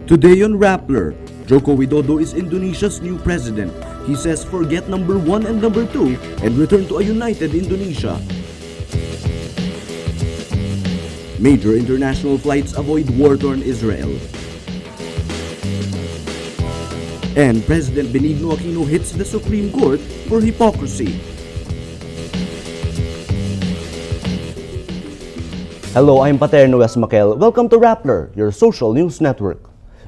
Today on Rappler, Joko Widodo is Indonesia's new president. He says forget number 1 and number 2 and return to a united Indonesia. Major international flights avoid war-torn Israel. And President Benigno Aquino hits the Supreme Court for hypocrisy. Hello, I'm Paterno Esmaquel. Welcome to Rappler, your social news network.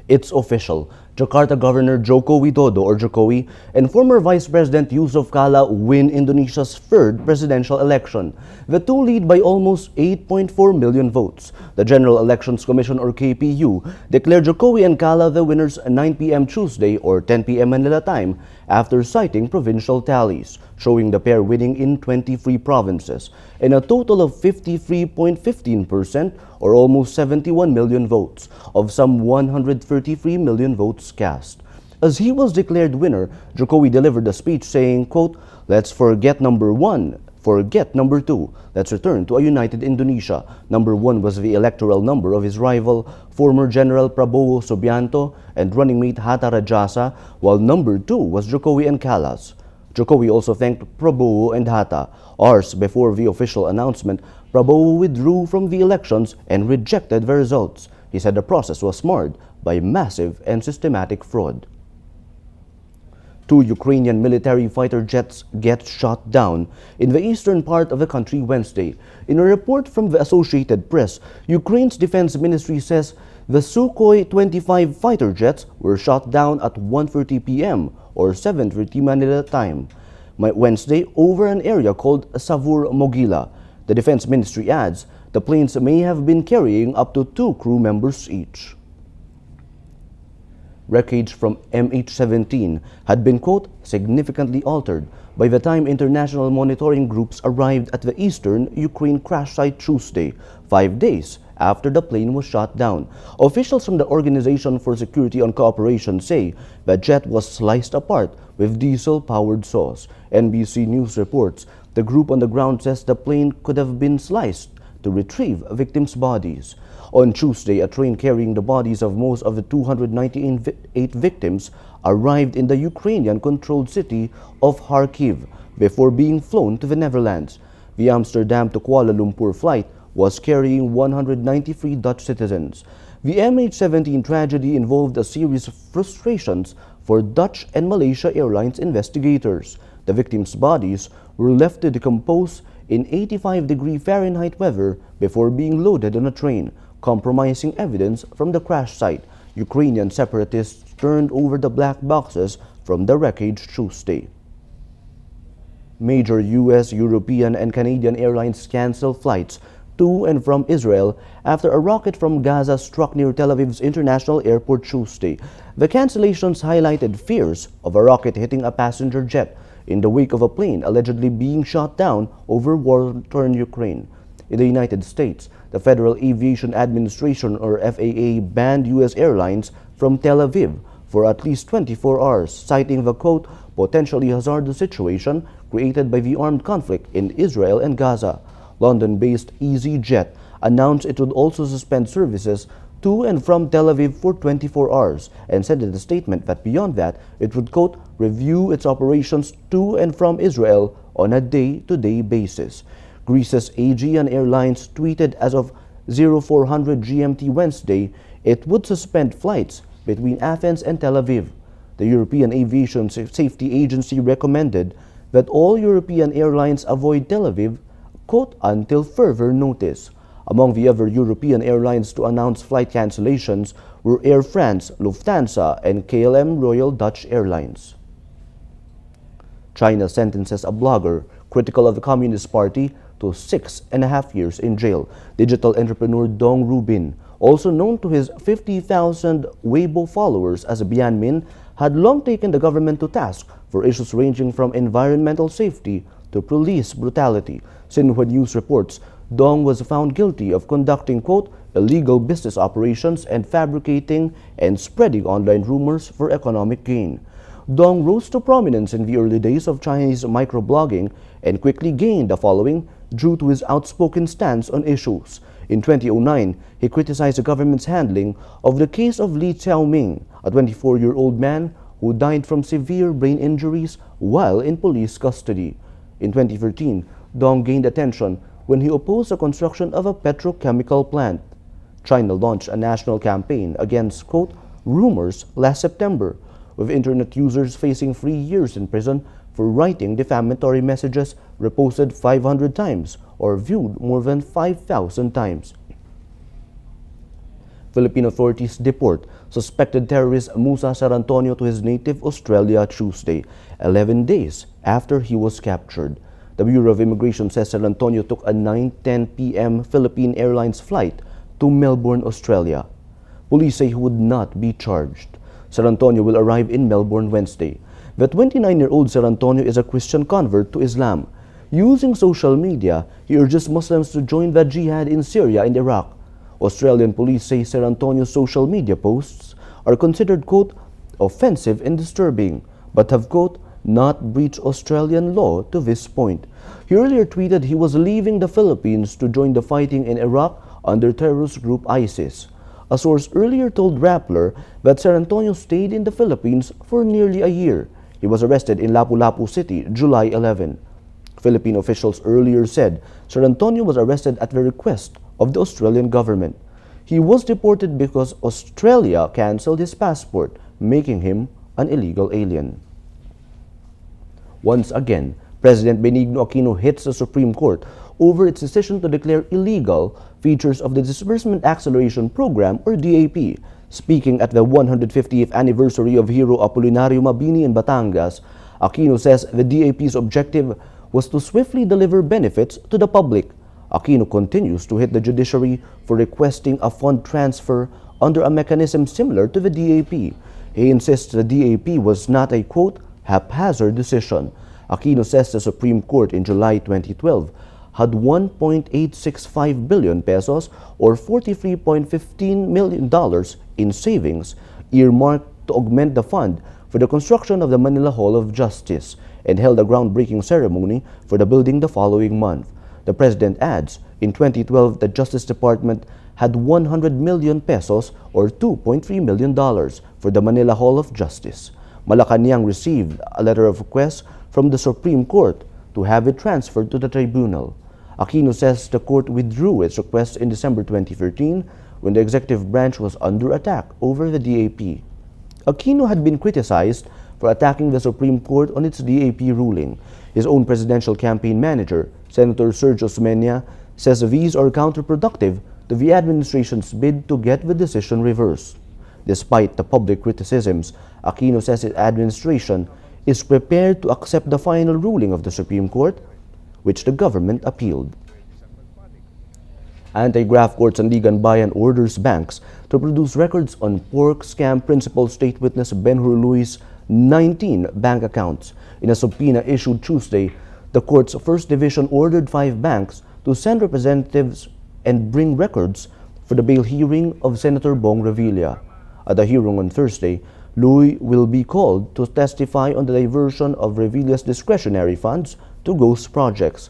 It's official. Jakarta Governor Joko Widodo or Jokowi and former Vice President Yusuf Kala win Indonesia's third presidential election. The two lead by almost 8.4 million votes. The General Elections Commission or KPU declared Jokowi and Kala the winners 9 p.m. Tuesday or 10 p.m. Manila time after citing provincial tallies, showing the pair winning in 23 provinces and a total of 53.15% or almost 71 million votes of some 133 million votes cast. As he was declared winner, Jokowi delivered a speech saying, quote, "Let's forget number 1, forget number 2. Let's return to a united Indonesia." Number 1 was the electoral number of his rival, former General Prabowo Subianto and running mate Hatta Rajasa, while number 2 was Jokowi and Kala's. Jokowi also thanked Prabowo and Hatta. Hours before the official announcement, Prabowo withdrew from the elections and rejected the results. He said the process was marred by massive and systematic fraud. 2 Ukrainian military fighter jets get shot down in the eastern part of the country Wednesday. In a report from the Associated Press, Ukraine's defense ministry says the Sukhoi 25 fighter jets were shot down at 1:30 p.m. or 7:30 Manila time Wednesday over an area called Savur Mogila. The defense ministry adds the planes may have been carrying up to 2 crew members each. Wreckage from MH17 had been, quote, significantly altered by the time international monitoring groups arrived at the eastern Ukraine crash site Tuesday, 5 days after the plane was shot down. Officials from the Organization for Security and Cooperation say the jet was sliced apart with diesel-powered saws. NBC News reports the group on the ground says the plane could have been sliced to retrieve victims' bodies. On Tuesday, a train carrying the bodies of most of the 298 victims arrived in the Ukrainian-controlled city of Kharkiv before being flown to the Netherlands. The Amsterdam to Kuala Lumpur flight was carrying 193 Dutch citizens. The MH17 tragedy involved a series of frustrations for Dutch and Malaysia Airlines investigators. The victims' bodies were left to decompose in 85-degree Fahrenheit weather before being loaded on a train, compromising evidence from the crash site. Ukrainian separatists turned over the black boxes from the wreckage Tuesday. Major U.S., European, and Canadian airlines canceled flights to and from Israel after a rocket from Gaza struck near Tel Aviv's international airport Tuesday. The cancellations highlighted fears of a rocket hitting a passenger jet in the wake of a plane allegedly being shot down over war-torn Ukraine. In the United States, the Federal Aviation Administration or FAA banned U.S. airlines from Tel Aviv for at least 24 hours, citing the, quote, potentially hazardous situation created by the armed conflict in Israel and Gaza. London-based EasyJet announced it would also suspend services to and from Tel Aviv for 24 hours and said in a statement that beyond that, it would, quote, review its operations to and from Israel on a day-to-day basis. Greece's Aegean Airlines tweeted as of 0400 GMT Wednesday, it would suspend flights between Athens and Tel Aviv. The European Aviation Safety Agency recommended that all European airlines avoid Tel Aviv, quote, until further notice. Among the other European airlines to announce flight cancellations were Air France, Lufthansa, and KLM Royal Dutch Airlines. China sentences a blogger critical of the Communist Party to 6.5 years in jail. Digital entrepreneur Dong Rubin, also known to his 50,000 Weibo followers as Bianmin, had long taken the government to task for issues ranging from environmental safety to police brutality. Xinhua News reports Dong was found guilty of conducting, quote, illegal business operations and fabricating and spreading online rumors for economic gain. Dong rose to prominence in the early days of Chinese microblogging and quickly gained a following due to his outspoken stance on issues. In 2009, he criticized the government's handling of the case of Lee Xiaoming, a 24-year-old man who died from severe brain injuries while in police custody. In 2013, Dong gained attention when he opposed the construction of a petrochemical plant. China launched a national campaign against, quote, rumors last September, with internet users facing 3 years in prison for writing defamatory messages reposted 500 times or viewed more than 5,000 times. Philippine authorities deport suspected terrorist Musa Sarantonio to his native Australia Tuesday, 11 days after he was captured. The Bureau of Immigration says Sarantonio took a 9:10 p.m. Philippine Airlines flight to Melbourne, Australia. Police say he would not be charged. Sarantonio will arrive in Melbourne Wednesday. The 29-year-old Sarantonio is a Christian convert to Islam. Using social media, he urges Muslims to join the jihad in Syria and Iraq. Australian police say Sarantonio's social media posts are considered, quote, offensive and disturbing, but have, quote, not breached Australian law to this point. He earlier tweeted he was leaving the Philippines to join the fighting in Iraq under terrorist group ISIS. A source earlier told Rappler that Sarantonio stayed in the Philippines for nearly a year. He was arrested in Lapu-Lapu City, July 11. Philippine officials earlier said Sarantonio was arrested at the request of the Australian government. He was deported because Australia cancelled his passport, making him an illegal alien. Once again, President Benigno Aquino hits the Supreme Court over its decision to declare illegal features of the Disbursement Acceleration Program or DAP. Speaking at the 150th anniversary of Hero Apolinario Mabini in Batangas, Aquino says the DAP's objective was to swiftly deliver benefits to the public. Aquino continues to hit the judiciary for requesting a fund transfer under a mechanism similar to the DAP. He insists the DAP was not a, quote, haphazard decision. Aquino says the Supreme Court in July 2012 had 1.865 billion pesos or $43.15 million in savings earmarked to augment the fund for the construction of the Manila Hall of Justice and held a groundbreaking ceremony for the building the following month. The President adds, in 2012, the Justice Department had 100 million pesos or $2.3 million for the Manila Hall of Justice. Malacanang received a letter of request from the Supreme Court to have it transferred to the tribunal. Aquino says the court withdrew its request in December 2013 when the executive branch was under attack over the DAP. Aquino had been criticized for attacking the Supreme Court on its DAP ruling. His own presidential campaign manager, Senator Sergio Osmeña, says these are counterproductive to the administration's bid to get the decision reversed. Despite the public criticisms, Aquino says his administration is prepared to accept the final ruling of the Supreme Court, which the government appealed. Anti-graft court Sandigan Bayan orders banks to produce records on pork scam principal state witness Ben-Hur Luis' 19 bank accounts. In a subpoena issued Tuesday, the court's first division ordered 5 banks to send representatives and bring records for the bail hearing of Senator Bong Revilla. At the hearing on Thursday, Luy will be called to testify on the diversion of Revilla's discretionary funds to ghost projects.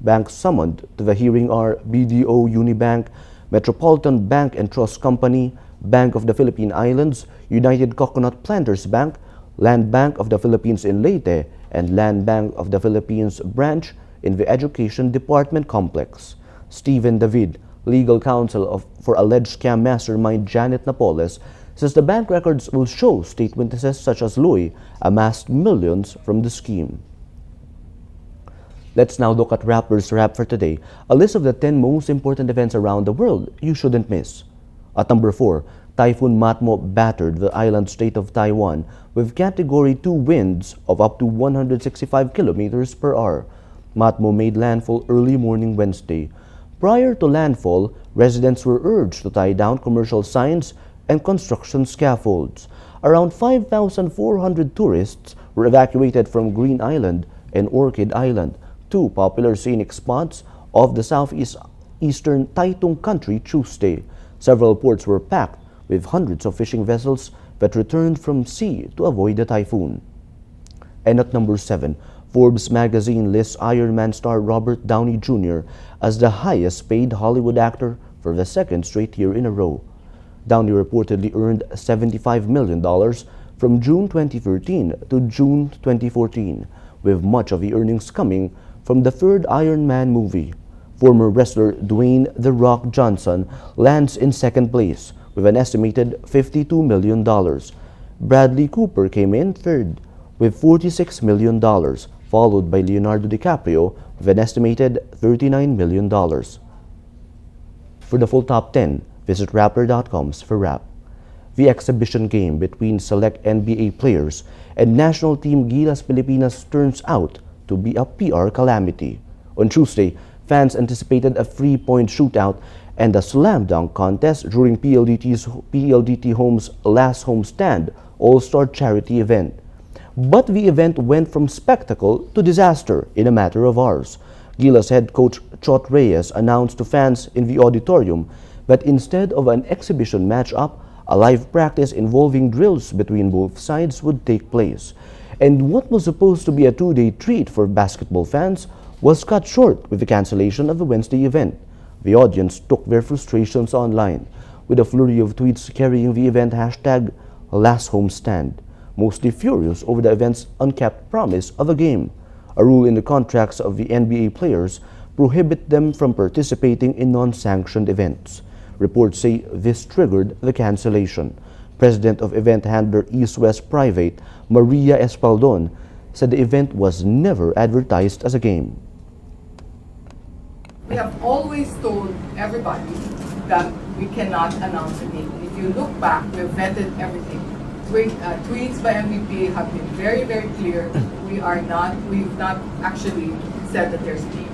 Banks summoned to the hearing are BDO Unibank, Metropolitan Bank and Trust Company, Bank of the Philippine Islands, United Coconut Planters Bank, Land Bank of the Philippines in Leyte, and Land Bank of the Philippines branch in the Education Department complex. Stephen David, legal counsel for alleged scam mastermind Janet Napoles, says the bank records will show state witnesses such as Luy amassed millions from the scheme. Let's now look at Rappler's Wrap for today, a list of the 10 most important events around the world you shouldn't miss. At number 4, Typhoon Matmo battered the island state of Taiwan with Category 2 winds of up to 165 kilometers per hour. Matmo made landfall early morning Wednesday. Prior to landfall, residents were urged to tie down commercial signs and construction scaffolds. Around 5,400 tourists were evacuated from Green Island and Orchid Island, 2 popular scenic spots of the southeastern Taitung country Tuesday. Several ports were packed with hundreds of fishing vessels that returned from sea to avoid the typhoon. And at number 7, Forbes magazine lists Iron Man star Robert Downey Jr. as the highest paid Hollywood actor for the second straight year in a row. Downey reportedly earned $75 million from June 2013 to June 2014, with much of the earnings coming from the third Iron Man movie. Former wrestler Dwayne "The Rock" Johnson lands in second place with an estimated $52 million. Bradley Cooper came in third with $46 million, followed by Leonardo DiCaprio with an estimated $39 million. For the full top 10, visit Rappler.com/for-rap. The exhibition game between select NBA players and national team GILAS Pilipinas turns out to be a PR calamity. On Tuesday, fans anticipated a three-point shootout and a slam dunk contest during PLDT Home's Last Homestand All-Star Charity event. But the event went from spectacle to disaster in a matter of hours. GILAS head coach Chot Reyes announced to fans in the auditorium that instead of an exhibition match-up, a live practice involving drills between both sides would take place. And what was supposed to be a two-day treat for basketball fans was cut short with the cancellation of the Wednesday event. The audience took their frustrations online, with a flurry of tweets carrying the event hashtag #LastHomestand, mostly furious over the event's unkept promise of a game. A rule in the contracts of the NBA players prohibit them from participating in non-sanctioned events. Reports say this triggered the cancellation. President of event handler East West Private, Maria Espaldon, said the event was never advertised as a game. We have always told everybody that we cannot announce a game. If you look back, we've vetted everything. Tweets by MVP have been very, very clear. We've not actually said that there's a game.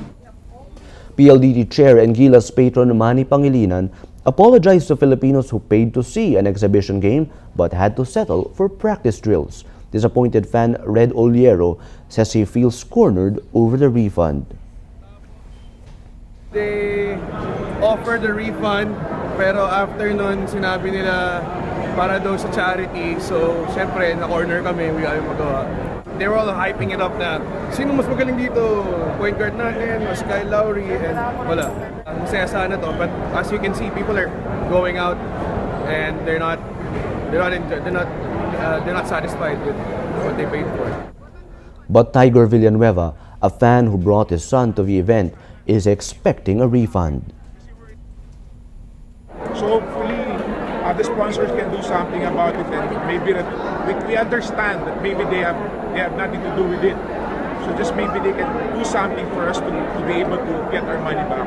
PLDT Chair and GILAS patron Manny Pangilinan apologized to Filipinos who paid to see an exhibition game but had to settle for practice drills. Disappointed fan Red Oliero says he feels cornered over the refund. They offered a refund, pero after nun, sinabi nila para daw sa charity. So, syempre, na-corner kami, we ayaw magawa. They were all hyping it up na, sino mas magaling dito? Point guard natin, mas Kyle Lowry, and wala. Masaya sana to, but as you can see, people are going out and they're not satisfied with what they paid for. But Tiger Villanueva, a fan who brought his son to the event, is expecting a refund. So hopefully the sponsors can do something about it, and maybe that we understand that maybe they have nothing to do with it. So just maybe they can do something for us to be able to get our money back.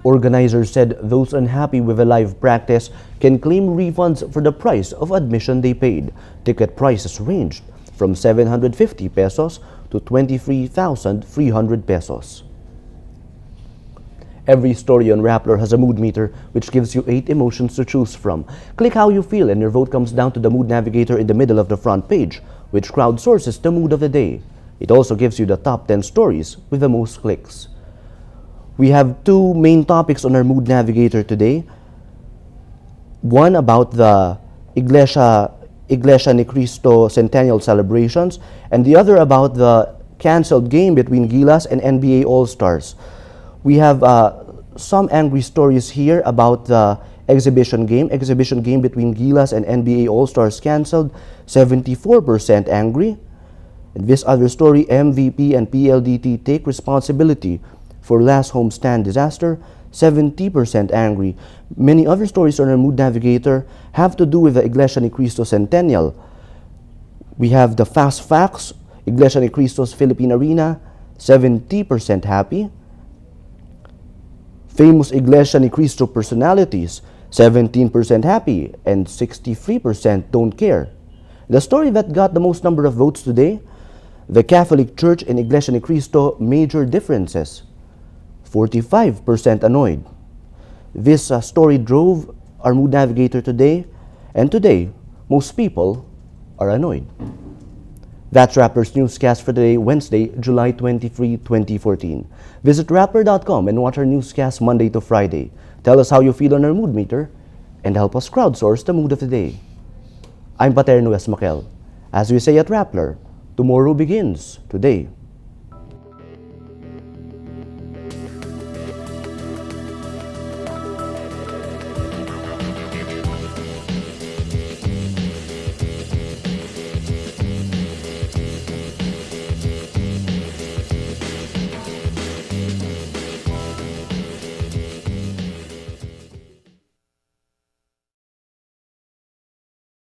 Organizers said those unhappy with the live practice can claim refunds for the price of admission they paid. Ticket prices ranged from 750 pesos to 23,300 pesos. Every story on Rappler has a mood meter which gives you 8 emotions to choose from. Click how you feel and your vote comes down to the mood navigator in the middle of the front page, which crowdsources the mood of the day. It also gives you the top 10 stories with the most clicks. We have 2 main topics on our mood navigator today. One about the Iglesia Ni Cristo Centennial celebrations, and the other about the canceled game between GILAS and NBA All-Stars. We have some angry stories here about the exhibition game between GILAS and NBA All-Stars canceled, 74% angry. And this other story, MVP and PLDT take responsibility for Last Homestand disaster, 70% angry. Many other stories on our mood navigator have to do with the Iglesia Ni Cristo Centennial. We have the fast facts, Iglesia Ni Cristo's Philippine Arena, 70% happy. Famous Iglesia Ni Cristo personalities, 17% happy and 63% don't care. The story that got the most number of votes today, the Catholic Church and Iglesia Ni Cristo major differences, 45% annoyed. This story drove our mood navigator today, and today, most people are annoyed. That's Rappler's newscast for today, Wednesday, July 23, 2014. Visit Rappler.com and watch our newscast Monday to Friday. Tell us how you feel on our mood meter and help us crowdsource the mood of the day. I'm Benigno Aquino. As we say at Rappler, tomorrow begins today.